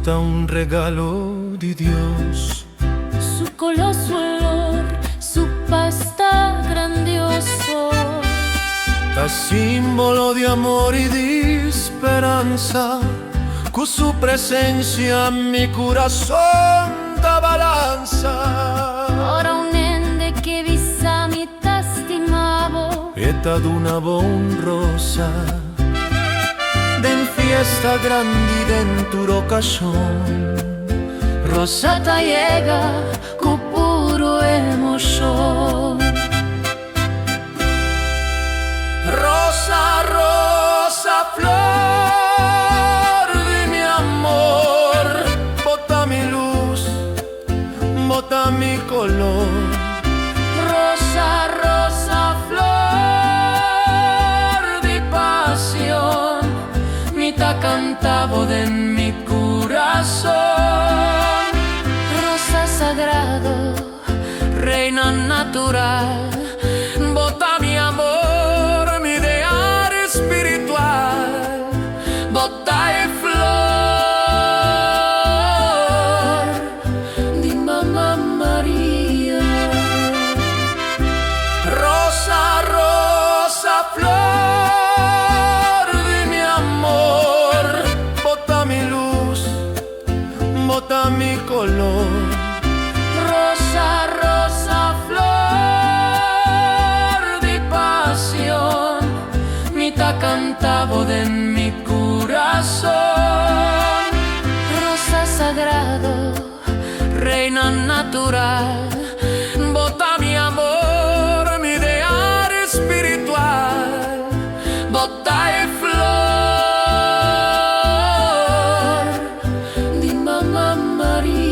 bota un regalo di Dios. Su colosso olor, su pasta grandioso, Da simbolo di amore e di speranza, con su presencia mi corazón da balanza. ora un ende che vissa mi t'astimavo, E ad una bon rosa, den fiesta grandi dentro ocasión. rosa ta llega con puro emoción. Rosa, rosa, flor de mi amor, bota mi luz, bota mi color. Rosa, rosa, flor de pasión, mi ta cantavo de mi corazón. Rosa sagrado, reina natural, bota mi amor, mi ideal espiritual, bota y flor di Mamma María. Rosa, rosa, flor de mi amor, bota mi luz, bota mi color. Rosa, rosa, flor de pasión, mi ta cantavo de mi corazón. Rosa sagrado, reina natural, bota mi amor, mi ideal espiritual, bota y flor di Mamma María.